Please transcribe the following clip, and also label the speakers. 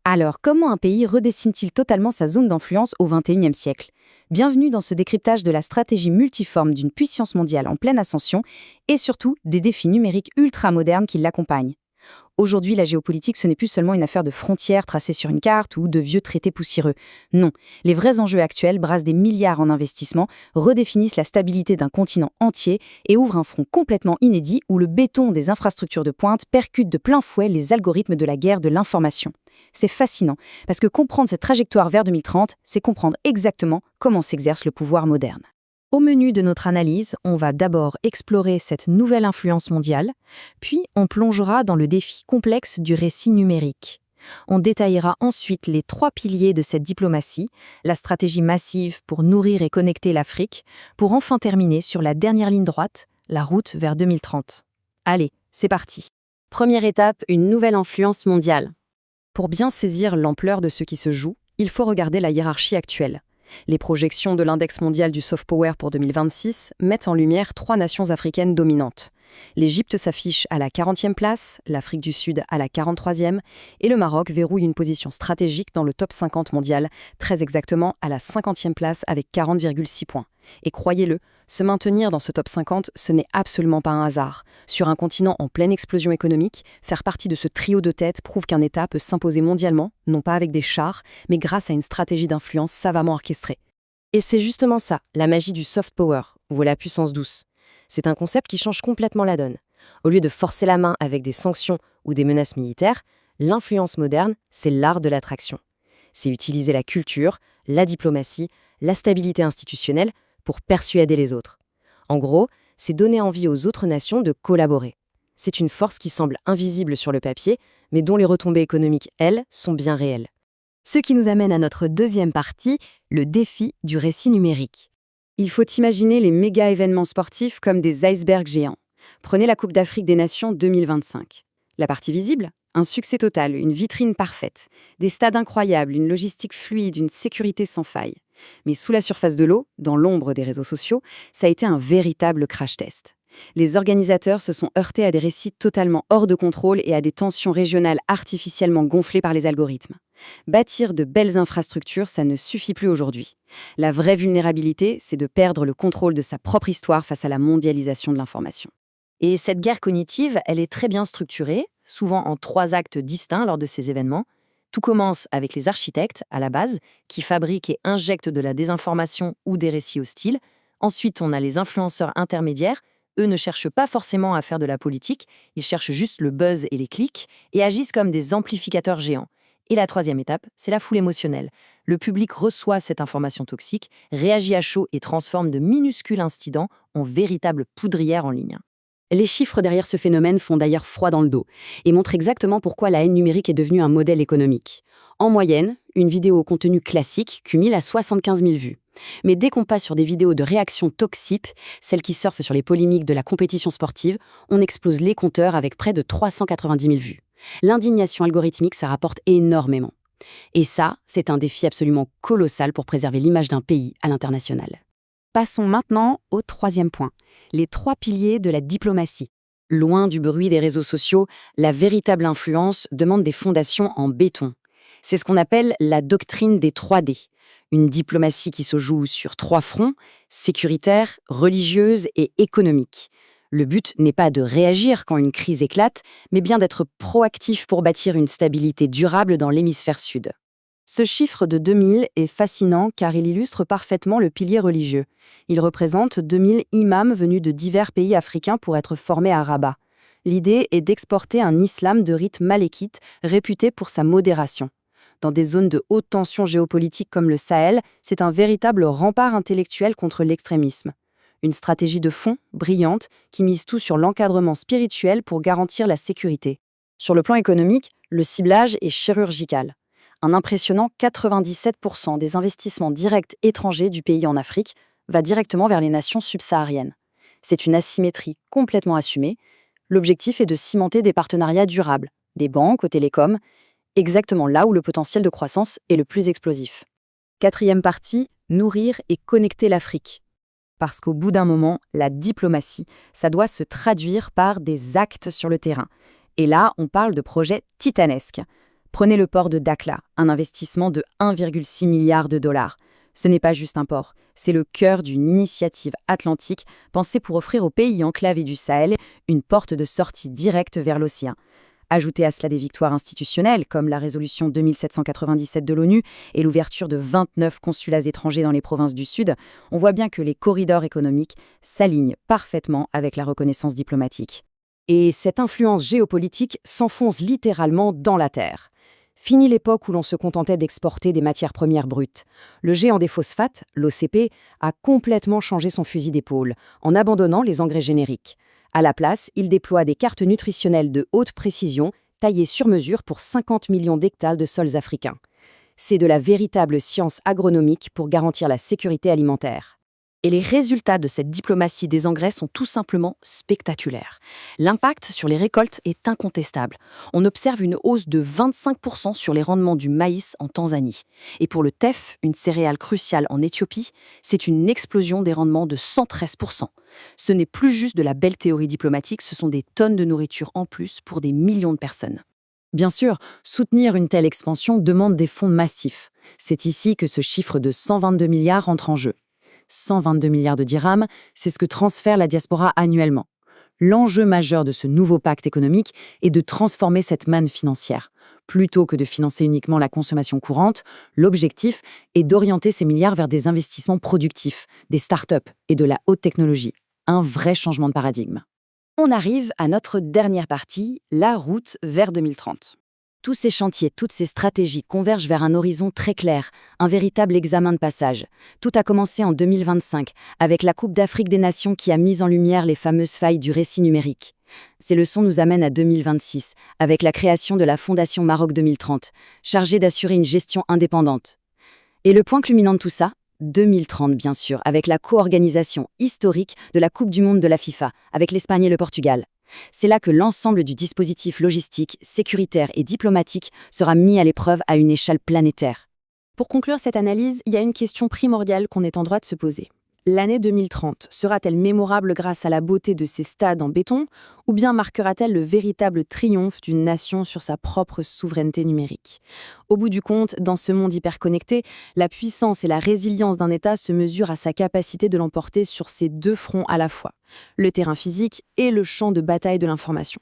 Speaker 1: Alors, comment un pays redessine-t-il totalement sa zone d'influence au XXIe siècle? Bienvenue dans ce décryptage de la stratégie multiforme d'une puissance mondiale en pleine ascension et surtout des défis numériques ultra-modernes qui l'accompagnent. Aujourd'hui, la géopolitique, ce n'est plus seulement une affaire de frontières tracées sur une carte ou de vieux traités poussiéreux. Non, les vrais enjeux actuels brassent des milliards en investissements, redéfinissent la stabilité d'un continent entier et ouvrent un front complètement inédit où le béton des infrastructures de pointe percute de plein fouet les algorithmes de la guerre de l'information. C'est fascinant, parce que comprendre cette trajectoire vers 2030, c'est comprendre exactement comment s'exerce le pouvoir moderne. Au menu de notre analyse, on va d'abord explorer cette nouvelle influence mondiale, puis on plongera dans le défi complexe du récit numérique. On détaillera ensuite les 3 piliers de cette diplomatie, la stratégie massive pour nourrir et connecter l'Afrique, pour enfin terminer sur la dernière ligne droite, la route vers 2030. Allez, c'est parti.
Speaker 2: Première étape, une nouvelle influence mondiale.
Speaker 1: Pour bien saisir l'ampleur de ce qui se joue, il faut regarder la hiérarchie actuelle. Les projections de l'index mondial du soft power pour 2026 mettent en lumière 3 nations africaines dominantes. L'Égypte s'affiche à la 40e place, l'Afrique du Sud à la 43e et le Maroc verrouille une position stratégique dans le top 50 mondial, très exactement à la 50e place avec 40,6 points. Et croyez-le, se maintenir dans ce top 50, ce n'est absolument pas un hasard. Sur un continent en pleine explosion économique, faire partie de ce trio de tête prouve qu'un État peut s'imposer mondialement, non pas avec des chars, mais grâce à une stratégie d'influence savamment orchestrée.
Speaker 2: Et c'est justement ça, la magie du soft power, ou la puissance douce. C'est un concept qui change complètement la donne. Au lieu de forcer la main avec des sanctions ou des menaces militaires, l'influence moderne, c'est l'art de l'attraction. C'est utiliser la culture, la diplomatie, la stabilité institutionnelle pour persuader les autres. En gros, c'est donner envie aux autres nations de collaborer. C'est une force qui semble invisible sur le papier, mais dont les retombées économiques, elles, sont bien réelles.
Speaker 1: Ce qui nous amène à notre deuxième partie, le défi du récit numérique. Il faut imaginer les méga-événements sportifs comme des icebergs géants. Prenez la Coupe d'Afrique des Nations 2025. La partie visible? Un succès total, une vitrine parfaite, des stades incroyables, une logistique fluide, une sécurité sans faille. Mais sous la surface de l'eau, dans l'ombre des réseaux sociaux, ça a été un véritable crash test. Les organisateurs se sont heurtés à des récits totalement hors de contrôle et à des tensions régionales artificiellement gonflées par les algorithmes. Bâtir de belles infrastructures, ça ne suffit plus aujourd'hui. La vraie vulnérabilité, c'est de perdre le contrôle de sa propre histoire face à la mondialisation de l'information.
Speaker 2: Et cette guerre cognitive, elle est très bien structurée, souvent en 3 actes distincts lors de ces événements. Tout commence avec les architectes, à la base, qui fabriquent et injectent de la désinformation ou des récits hostiles. Ensuite, on a les influenceurs intermédiaires. Eux ne cherchent pas forcément à faire de la politique, ils cherchent juste le buzz et les clics, et agissent comme des amplificateurs géants. Et la 3e étape, c'est la foule émotionnelle. Le public reçoit cette information toxique, réagit à chaud et transforme de minuscules incidents en véritables poudrières en ligne.
Speaker 1: Les chiffres derrière ce phénomène font d'ailleurs froid dans le dos et montrent exactement pourquoi la haine numérique est devenue un modèle économique. En moyenne, une vidéo au contenu classique cumule à 75 000 vues. Mais dès qu'on passe sur des vidéos de réaction toxiques, celles qui surfent sur les polémiques de la compétition sportive, on explose les compteurs avec près de 390 000 vues. L'indignation algorithmique, ça rapporte énormément. Et ça, c'est un défi absolument colossal pour préserver l'image d'un pays à l'international. Passons maintenant au 3e point, les 3 piliers de la diplomatie. Loin du bruit des réseaux sociaux, la véritable influence demande des fondations en béton. C'est ce qu'on appelle la doctrine des 3D. Une diplomatie qui se joue sur 3 fronts, sécuritaire, religieuse et économique. Le but n'est pas de réagir quand une crise éclate, mais bien d'être proactif pour bâtir une stabilité durable dans l'hémisphère sud. Ce chiffre de 2000 est fascinant car il illustre parfaitement le pilier religieux. Il représente 2000 imams venus de divers pays africains pour être formés à Rabat. L'idée est d'exporter un islam de rite malékite réputé pour sa modération. Dans des zones de haute tension géopolitique comme le Sahel, c'est un véritable rempart intellectuel contre l'extrémisme. Une stratégie de fond, brillante, qui mise tout sur l'encadrement spirituel pour garantir la sécurité. Sur le plan économique, le ciblage est chirurgical. Un impressionnant 97% des investissements directs étrangers du pays en Afrique va directement vers les nations subsahariennes. C'est une asymétrie complètement assumée. L'objectif est de cimenter des partenariats durables, des banques aux télécoms, exactement là où le potentiel de croissance est le plus explosif. 4e partie, nourrir et connecter l'Afrique. Parce qu'au bout d'un moment, la diplomatie, ça doit se traduire par des actes sur le terrain. Et là, on parle de projets titanesques.
Speaker 3: Prenez le port de Dakhla, un investissement de 1,6 milliard de dollars. Ce n'est pas juste un port, c'est le cœur d'une initiative atlantique pensée pour offrir aux pays enclavés du Sahel une porte de sortie directe vers l'océan. Ajoutez à cela des victoires institutionnelles comme la résolution 2797 de l'ONU et l'ouverture de 29 consulats étrangers dans les provinces du Sud, on voit bien que les corridors économiques s'alignent parfaitement avec la reconnaissance diplomatique.
Speaker 2: Et cette influence géopolitique s'enfonce littéralement dans la terre. Fini l'époque où l'on se contentait d'exporter des matières premières brutes. Le géant des phosphates, l'OCP, a complètement changé son fusil d'épaule en abandonnant les engrais génériques. À la place, il déploie des cartes nutritionnelles de haute précision, taillées sur mesure pour 50 millions d'hectares de sols africains. C'est de la véritable science agronomique pour garantir la sécurité alimentaire. Et les résultats de cette diplomatie des engrais sont tout simplement spectaculaires. L'impact sur les récoltes est incontestable. On observe une hausse de 25% sur les rendements du maïs en Tanzanie. Et pour le teff, une céréale cruciale en Éthiopie, c'est une explosion des rendements de 113%. Ce n'est plus juste de la belle théorie diplomatique, ce sont des tonnes de nourriture en plus pour des millions de personnes. Bien sûr, soutenir une telle expansion demande des fonds massifs. C'est ici que ce chiffre de 122 milliards entre en jeu. 122 milliards de dirhams, c'est ce que transfère la diaspora annuellement. L'enjeu majeur de ce nouveau pacte économique est de transformer cette manne financière. Plutôt que de financer uniquement la consommation courante, l'objectif est d'orienter ces milliards vers des investissements productifs, des start-up et de la haute technologie. Un vrai changement de paradigme. On arrive à notre dernière partie, la route vers 2030. Tous ces chantiers, toutes ces stratégies convergent vers un horizon très clair, un véritable examen de passage. Tout a commencé en 2025, avec la Coupe d'Afrique des Nations qui a mis en lumière les fameuses failles du récit numérique. Ces leçons nous amènent à 2026, avec la création de la Fondation Maroc 2030, chargée d'assurer une gestion indépendante. Et le point culminant de tout ça, 2030 bien sûr, avec la co-organisation historique de la Coupe du Monde de la FIFA, avec l'Espagne et le Portugal. C'est là que l'ensemble du dispositif logistique, sécuritaire et diplomatique sera mis à l'épreuve à une échelle planétaire.
Speaker 4: Pour conclure cette analyse, il y a une question primordiale qu'on est en droit de se poser. L'année 2030 sera-t-elle mémorable grâce à la beauté de ses stades en béton, ou bien marquera-t-elle le véritable triomphe d'une nation sur sa propre souveraineté numérique? Au bout du compte, dans ce monde hyperconnecté, la puissance et la résilience d'un État se mesurent à sa capacité de l'emporter sur ces deux fronts à la fois, le terrain physique et le champ de bataille de l'information.